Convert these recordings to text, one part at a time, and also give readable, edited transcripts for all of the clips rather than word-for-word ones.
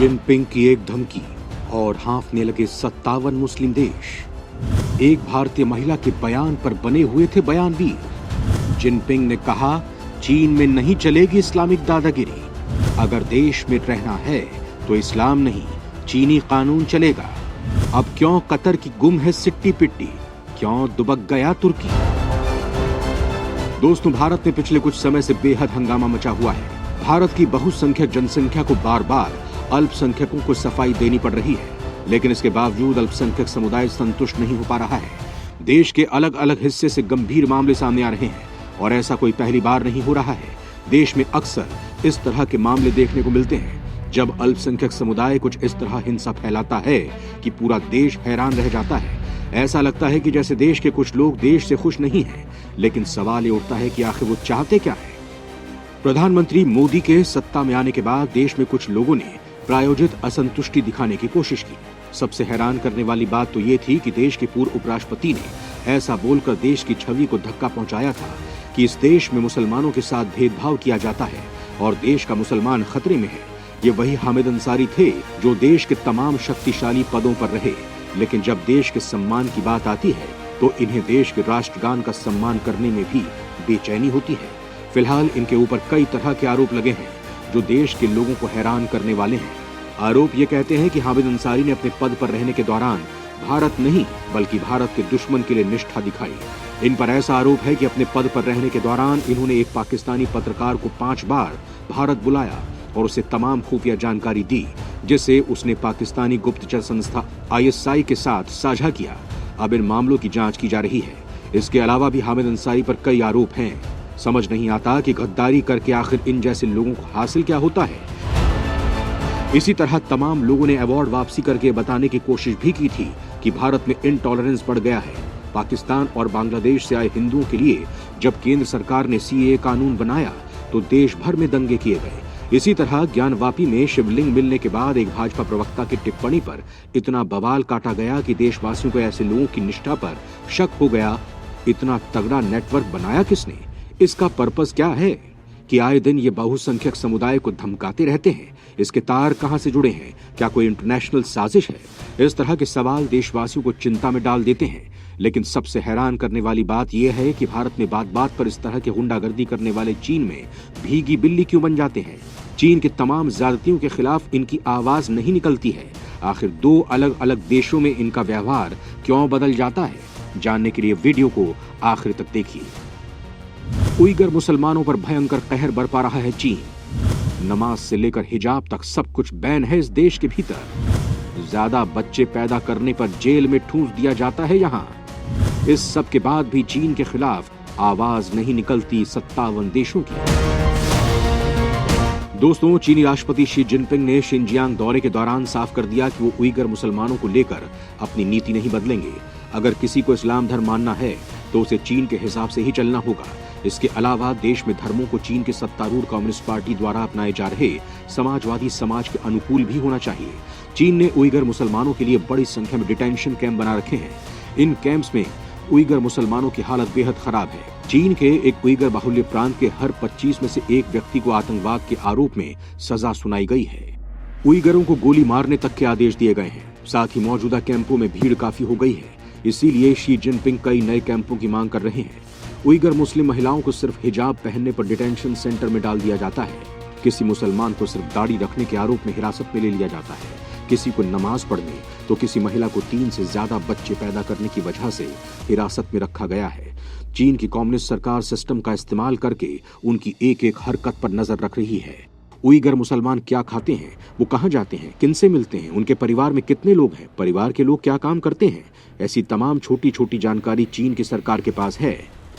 Jinping की एक धमकी और हाँफने लगे 57 मुस्लिम देश। एक भारतीय महिला के बयान पर बने हुए थे बयानवीर। जिनपिंग ने कहा, चीन में नहीं चलेगी इस्लामिक दादागिरी। अगर देश में रहना है तो इस्लाम नहीं, चीनी कानून चलेगा। अब क्यों कतर की गुम है सिट्टी पिट्टी, क्यों दुबक गया तुर्की। दोस्तों, भारत में पिछले कुछ समय से बेहद हंगामा मचा हुआ है। भारत की बहुसंख्यक जनसंख्या को बार बार अल्पसंख्यकों को सफाई देनी पड़ रही है, लेकिन इसके बावजूद अल्पसंख्यक समुदाय संतुष्ट नहीं हो पा रहा है। देश के अलग अलग हिस्से से गंभीर मामले सामने आ रहे हैं और ऐसा कोई पहली बार नहीं हो रहा है। देश में अक्सर इस तरह के मामले देखने को मिलते हैं जब अल्पसंख्यक समुदाय कुछ इस तरह हिंसा फैलाता है कि पूरा देश हैरान रह जाता है। ऐसा लगता है कि जैसे देश के कुछ लोग देश से खुश नहीं हैं, लेकिन सवाल ये उठता है कि आखिर वो चाहते क्या है। प्रधानमंत्री मोदी के सत्ता में आने के बाद देश में कुछ लोगों ने प्रायोजित असंतुष्टि दिखाने की कोशिश की। सबसे हैरान करने वाली बात तो ये थी कि देश के पूर्व उपराष्ट्रपति ने ऐसा बोलकर देश की छवि को धक्का पहुंचाया था कि इस देश में मुसलमानों के साथ भेदभाव किया जाता है और देश का मुसलमान खतरे में है। ये वही हामिद अंसारी थे जो देश के तमाम शक्तिशाली पदों पर रहे, लेकिन जब देश के सम्मान की बात आती है तो इन्हें देश के राष्ट्रगान का सम्मान करने में भी बेचैनी होती है। फिलहाल इनके ऊपर कई तरह के आरोप लगे हैं जो देश के लोगों को हैरान करने वाले हैं। आरोप ये कहते हैं कि हामिद अंसारी ने अपने पद पर रहने के दौरान भारत नहीं बल्कि भारत के दुश्मन के लिए निष्ठा दिखाई। इन पर ऐसा आरोप है कि अपने पद पर रहने के दौरान इन्होंने एक पाकिस्तानी पत्रकार को 5 बार भारत बुलाया और उसे तमाम खुफिया जानकारी दी जिसे उसने पाकिस्तानी गुप्तचर संस्था ISI के साथ साझा किया। अब इन मामलों की जांच की जा रही है। इसके अलावा भी हामिद अंसारी पर कई आरोप हैं। समझ नहीं आता कि गद्दारी करके आखिर इन जैसे लोगों को हासिल क्या होता है। इसी तरह तमाम लोगों ने अवार्ड वापसी करके बताने की कोशिश भी की थी कि भारत में इनटॉलरेंस बढ़ गया है। पाकिस्तान और बांग्लादेश से आए हिंदुओं के लिए जब केंद्र सरकार ने CAA कानून बनाया तो देश भर में दंगे किए गए। इसी तरह ज्ञानवापी में शिवलिंग मिलने के बाद एक भाजपा प्रवक्ता की टिप्पणी पर इतना बवाल काटा गया कि देशवासियों को ऐसे लोगों की निष्ठा पर शक हो गया। इतना तगड़ा नेटवर्क बनाया किसने? इसका पर्पस क्या है कि आए दिन ये बहुसंख्यक समुदाय को धमकाते रहते हैं? इसके तार कहां से जुड़े हैं? क्या कोई इंटरनेशनल साजिश है? इस तरह के सवाल देशवासियों को चिंता में डाल देते हैं। लेकिन सबसे हैरान करने वाली बात यह है कि भारत में बात बात पर इस तरह की गुंडागर्दी करने वाले चीन में भीगी बिल्ली क्यों बन जाते हैं? चीन के तमाम ज्यादतियों के खिलाफ इनकी आवाज नहीं निकलती है। आखिर 2 अलग अलग देशों में इनका व्यवहार क्यों बदल जाता है? जानने के लिए वीडियो को आखिर तक देखिए। उइगर मुसलमानों पर भयंकर कहर बरपा रहा है चीन। नमाज से लेकर हिजाब तक सब कुछ बैन है इस देश के भीतर। ज्यादा बच्चे पैदा करने पर जेल में ठूंस दिया जाता है यहाँ। इस सब के बाद भी चीन के खिलाफ आवाज नहीं निकलती 57 देशों की। दोस्तों, चीनी राष्ट्रपति शी जिनपिंग ने शिनजियांग दौरे के दौरान साफ कर दिया कि वो उइगर मुसलमानों को लेकर अपनी नीति नहीं बदलेंगे। अगर किसी को इस्लाम धर्म मानना है तो उसे चीन के हिसाब से ही चलना होगा। इसके अलावा देश में धर्मों को चीन के सत्तारूढ़ कम्युनिस्ट पार्टी द्वारा अपनाए जा रहे समाजवादी समाज के अनुकूल भी होना चाहिए। चीन ने उइगर मुसलमानों के लिए बड़ी संख्या में डिटेंशन कैंप बना रखे हैं। इन कैंप्स में उइगर मुसलमानों की हालत बेहद खराब है। चीन के एक उइगर बाहुल्य प्रांत के हर 25 में से एक व्यक्ति को आतंकवाद के आरोप में सजा सुनाई गई है। उइगरों को गोली मारने तक के आदेश दिए गए हैं। साथ ही मौजूदा कैंपों में भीड़ काफी हो गई है। इसीलिए शी जिनपिंग कई नए कैंपों की मांग कर रहे हैं। उइगर मुस्लिम महिलाओं को सिर्फ हिजाब पहनने पर डिटेंशन सेंटर में डाल दिया जाता है। किसी मुसलमान को सिर्फ दाढ़ी रखने के आरोप में हिरासत में ले लिया जाता है। किसी को नमाज पढ़ने तो किसी महिला को 3 से ज्यादा बच्चे पैदा करने की वजह से हिरासत में रखा गया है। चीन की कम्युनिस्ट सरकार सिस्टम का इस्तेमाल करके उनकी एक एक हरकत पर नजर रख रही है। उइगर मुसलमान क्या खाते हैं, वो कहाँ जाते हैं, किनसे मिलते हैं, उनके परिवार में कितने लोग हैं, परिवार के लोग क्या काम करते हैं, ऐसी तमाम छोटी छोटी जानकारी चीन की सरकार के पास है।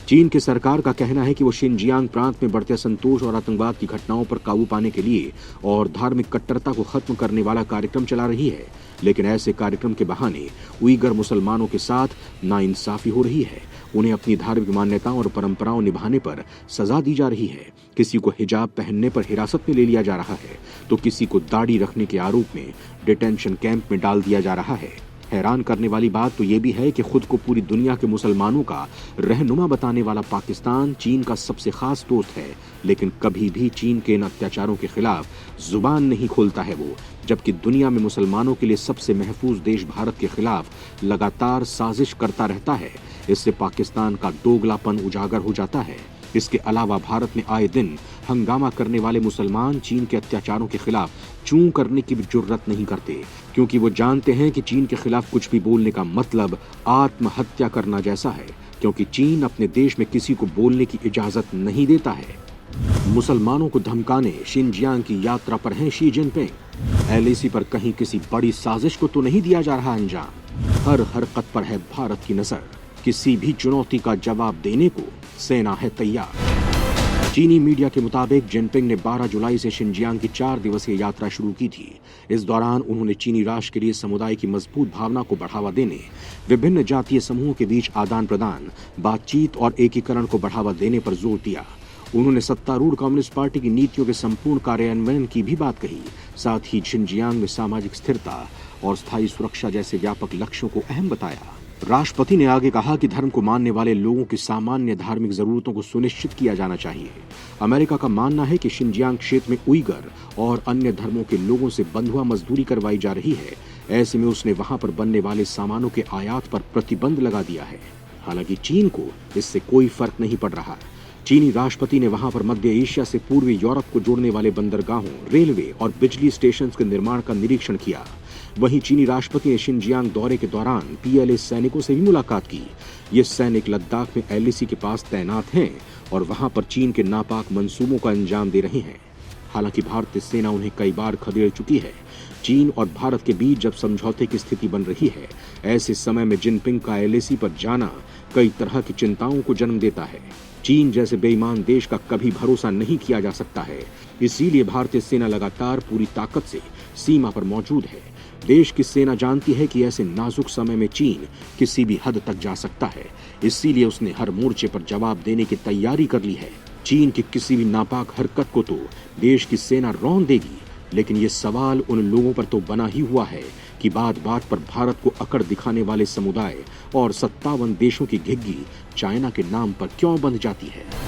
चीन की सरकार का कहना है कि वो शिनजियांग प्रांत में बढ़ते असंतोष और आतंकवाद की घटनाओं पर काबू पाने के लिए और धार्मिक कट्टरता को खत्म करने वाला कार्यक्रम चला रही है। लेकिन ऐसे कार्यक्रम के बहाने उइगर मुसलमानों के साथ नाइंसाफी हो रही है। उन्हें अपनी धार्मिक मान्यताओं और परंपराओं निभाने पर सजा दी जा रही है। किसी को हिजाब पहनने पर हिरासत में ले लिया जा रहा है तो किसी को दाढ़ी रखने के आरोप में डिटेंशन कैंप में डाल दिया जा रहा है। हैरान करने वाली बात तो ये भी है कि खुद को पूरी दुनिया के मुसलमानों का रहनुमा बताने वाला पाकिस्तान चीन का सबसे खास दोस्त है, लेकिन कभी भी चीन के इन अत्याचारों के खिलाफ जुबान नहीं खोलता है वो, जबकि दुनिया में मुसलमानों के लिए सबसे महफूज देश भारत के खिलाफ लगातार साजिश करता रहता है। इससे पाकिस्तान का दोगलापन उजागर हो जाता है। इसके अलावा भारत में आए दिन हंगामा करने वाले मुसलमान चीन के अत्याचारों के खिलाफ चूं करने की भी जुर्रत नहीं करते, क्योंकि वो जानते हैं कि चीन के खिलाफ कुछ भी बोलने का मतलब आत्महत्या करना जैसा है, क्योंकि चीन अपने देश में किसी को बोलने की इजाजत नहीं देता है। मुसलमानों को धमकाने शिनजियांग की यात्रा पर हैं शी जिनपिंग। एलएसी पर कहीं किसी बड़ी साजिश को तो नहीं दिया जा रहा अंजाम। हर हरकत पर है भारत की नजर। किसी भी चुनौती का जवाब देने को सेना है तैयार। चीनी मीडिया के मुताबिक जिनपिंग ने 12 जुलाई से शिनजियांग की 4 दिवसीय यात्रा शुरू की थी। इस दौरान उन्होंने चीनी राष्ट्र के लिए समुदाय की मजबूत भावना को बढ़ावा देने, विभिन्न जातीय समूहों के बीच आदान प्रदान, बातचीत और एकीकरण को बढ़ावा देने पर जोर दिया। उन्होंने सत्तारूढ़ कम्युनिस्ट पार्टी की नीतियों के संपूर्ण कार्यान्वयन की भी बात कही। साथ ही शिनजियांग में सामाजिक स्थिरता और स्थायी सुरक्षा जैसे व्यापक लक्ष्यों को अहम बताया। राष्ट्रपति ने आगे कहा कि धर्म को मानने वाले लोगों की सामान्य धार्मिक जरूरतों को सुनिश्चित किया जाना चाहिए। अमेरिका का मानना है कि शिनजियांग क्षेत्र में उइगर और अन्य धर्मों के लोगों से बंधुआ मजदूरी करवाई जा रही है। ऐसे में उसने वहां पर बनने वाले सामानों के आयात पर प्रतिबंध लगा दिया है। हालांकि चीन को इससे कोई फर्क नहीं पड़ रहा। चीनी राष्ट्रपति ने वहां पर मध्य एशिया से पूर्वी यूरोप को जोड़ने वाले बंदरगाहों, रेलवे और बिजली स्टेशन के निर्माण का निरीक्षण किया। वहीं चीनी राष्ट्रपति ने शिनजियांग दौरे के दौरान पीएलए सैनिकों से भी मुलाकात की। ये सैनिक लद्दाख में एलएसी के पास तैनात हैं और वहां पर चीन के नापाक मंसूबों का अंजाम दे रहे हैं। हालांकि भारतीय सेना उन्हें कई बार खदेड़ चुकी है। चीन और भारत के बीच जब समझौते की स्थिति बन रही है, ऐसे समय में जिनपिंग का एलएसी पर जाना कई तरह की चिंताओं को जन्म देता है। चीन जैसे बेईमान देश का कभी भरोसा नहीं किया जा सकता है। इसीलिए भारतीय सेना लगातार पूरी ताकत से सीमा पर मौजूद है। देश की सेना जानती है कि ऐसे नाजुक समय में चीन किसी भी हद तक जा सकता है। इसीलिए उसने हर मोर्चे पर जवाब देने की तैयारी कर ली है। चीन की किसी भी नापाक हरकत को तो देश की सेना रौंद देगी, लेकिन ये सवाल उन लोगों पर तो बना ही हुआ है कि बात बात पर भारत को अकड़ दिखाने वाले समुदाय और 57 देशों की घिग्गी चाइना के नाम पर क्यों बंध जाती है।